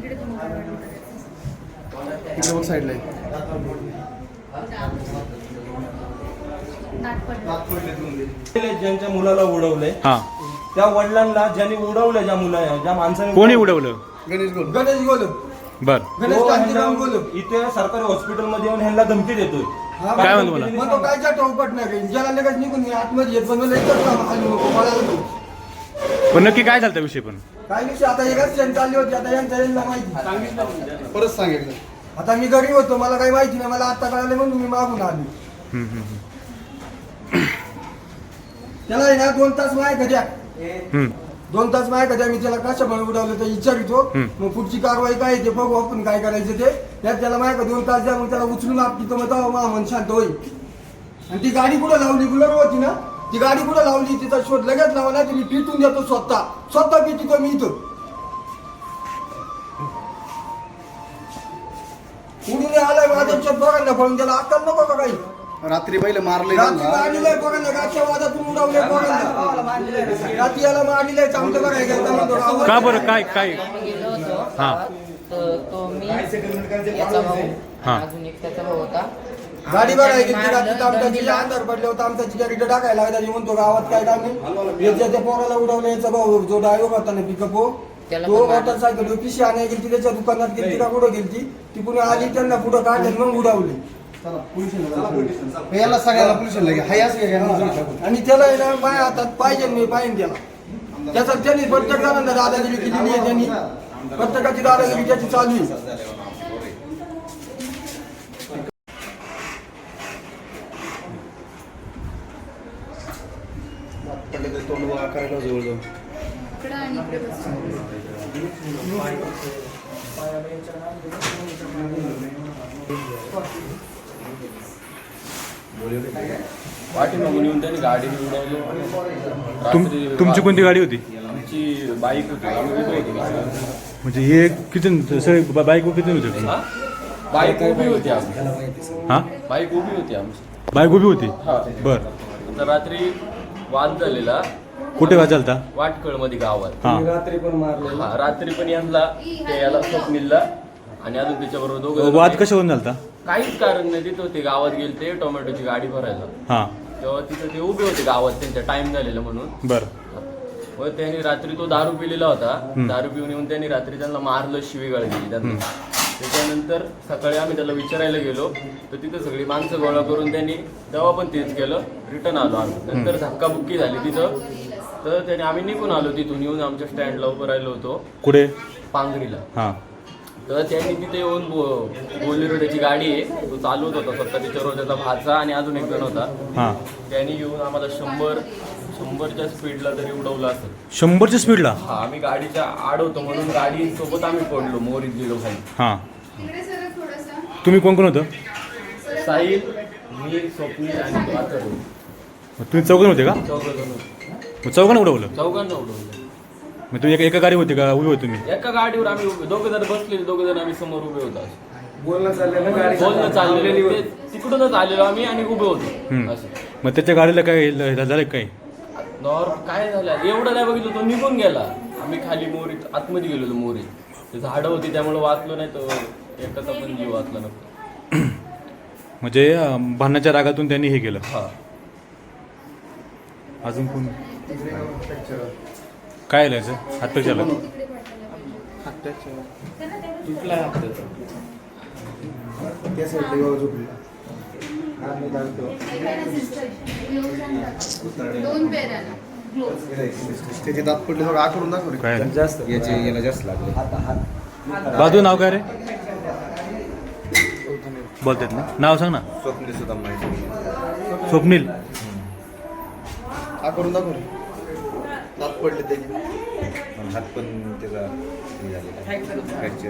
इकडे साईडला ज्यांच्या मुलाला उडवलंय त्या वडिलांना ज्यांनी उडवलं, ज्या मुला ज्या माणसाने कोणी उडवलं? गणेश गोल बर. इथे सरकारी हॉस्पिटल मध्ये येऊन ह्यांना धमकी देतोय. काय म्हणतो मला? मग तो काय टोपट नाही ज्याला लगेच निघून मी आतमध्ये येत बनवलं एकच काम खाली नको मला. पण नक्की काय झालं विषय? पण काय विषय आता एकच सेंट चालली होती. आता यांचा यांना माहिती परत सांगितलं. आता मी घरी होतो, मला काही माहिती नाही, मला आता कळालं म्हणून मी मागून आलो. त्याला आहे ना 2 तास माय कद्या 2 तास माय कद्या मी त्याला कशामुळे उडवलं तर विचारितो. मग पुढची कारवाई काय ते बघू आपण काय करायचं ते. त्यात त्याला माय 2 तास द्या, मग त्याला उचलून आपली तर मग मन शांत होईल. आणि ती गाडी कुठं लावली? बुलर होती ना ती गाडी कुठं लावली? तिचा शोध लगेच लावा नाही तुम्ही पिटून देतो. स्वतः पिटितो मी इथं. उडून आलाय माझ्या बघायला पळून त्याला अक्कल नको का काही? रात्री पहिले मारले मारलेलं बघायला गाठच्या वादातून उडवले बघायला. रात्री याला मारलेलं चांगलं बघायला. का बरं? काय काय? हा तो मी याचा भाऊ अजून एक त्याचा भाऊ होता. गाडी बघायची रात्री आमच्याची अंधार पडले होता. आमच्याची गाडी टाकायला लागला. म्हणतो गावात काय काम नाही. याच्या पोराला उडवलं. याचा भाऊ जो ड्रायव्हर होता ना पिकअप तो मोटरसायकल पिशी आणायला गेली. त्याच्या दुकानात गेली का कुठं गेली ती पुन्हा आली. त्यांना पुढं काढले मग उडवले. याला सगळ्याला पोलिसांना आणि त्याला आहे ना माझ्या हातात पाहिजे मी पाहिजे त्याला. त्याचा त्यांनी प्रत्येक जणांना दादागिरी केलेली आहे. त्यांनी प्रत्येकाची दादागिरी त्याची चालू आहे. पाठीमागून येऊन त्यांनी गाडीने उडवलं. तुमची कोणती गाडी होती? आमची बाईक होती. आम्ही उभे होतो. म्हणजे हे किती सगळे बाईक किती होते? बाईक उभी होती आमची. हा बाईक उभी होती आमची. बाईक उभी होती. बर. तर रात्री वाद झालेला. कुठे वाद झालता? वाटकळ मध्ये गावात. रात्री पण मारले. रात्री पण याला स्वप्नीलला आणि अजून त्याच्याबरोबर दोघं. वाद कशावरून झालता? काहीच कारण नाही. तिथं ते गावात गेले ते टोमॅटोची गाडी भरायला. तेव्हा तिथं ते उभे होते गावात. त्यांचा टाइम झालेला म्हणून. बरं. व त्यांनी रात्री तो दारू पिलेला होता. दारू पिऊन येऊन त्यांनी रात्री त्यांना मारलं, शिवीगाळ दिली त्यांना. त्याच्यानंतर सकाळी आम्ही त्याला विचारायला गेलो तर तिथं सगळी माणसं गोळा करून त्यांनी तेव्हा पण तेच केलं. रिटर्न आलो आम्ही. नंतर धक्काबुक्की झाली तिथं. तर त्याने आम्ही निघून आलो तिथून. येऊन आमच्या स्टँडला उभं राहिलो होतो. कुठे? पांगरीला. तर त्यांनी तिथे येऊन बोलेरो त्याची गाडी आहे तो चालवत होता स्वतः. त्याच्यावर त्याचा भाचा आणि अजून एक जण होता. त्यांनी येऊन आम्हाला 100च्या स्पीडला तरी उडवलं असेल. 100च्या स्पीडला? हा. आम्ही गाडीच्या आड होतो म्हणून गाडी सोबत आम्ही पडलो. मोरीत गेलो खाली. तुम्ही कोण कोण होतं? साहिल, मी, स्वप्नील आणि वाचर. तुम्ही चौघण होते का? चौघांना उडवलं? चौघांना उडवलं. मग तुम्ही एका गाडी होती का? उभी होती तुम्ही? एका गाडीवर आम्ही उभे. दोघे जण बसलेले. दोघे जण आम्ही समोर उभे होतो. बोलणं चाललेलं तिकडूनच आलेलो आम्ही आणि उभे होतो असं. मग त्याच्या गाडीला काय झालं? काय काय झालं एवढं नाही बघितलं. तो निघून गेला. आम्ही खाली मोरीत आतमध्ये गेलो. मोरीत ते झाडं होती त्यामुळे वाचलो नाही. तर एकाचा पण जीव वाचला नव्हता. म्हणजे भांडणाच्या रागातून त्यांनी हे केलं? हा. अजून कोण? काय लिहायचं? हातपेक्षा तुटला हात. त्याचे दात पडले थोडं आकरून दाखवले. काय जास्त याला जास्त लागले. बाजू नाव काय रे? बोलतात ना? नाव सांग ना. स्वप्नील सुद्धा माहिती. स्वप्नील आकरून दाखवले. दात पडले त्याचे. हात पण त्याचा फ्रॅक्चर.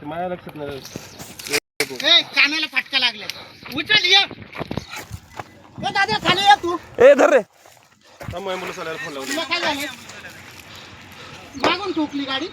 माझ्या लक्षात नाही. कानाला फटका लागला उचल ये दादा खाली ये तू ए धर रे तुला काय झालं मागून ठोकली गाडी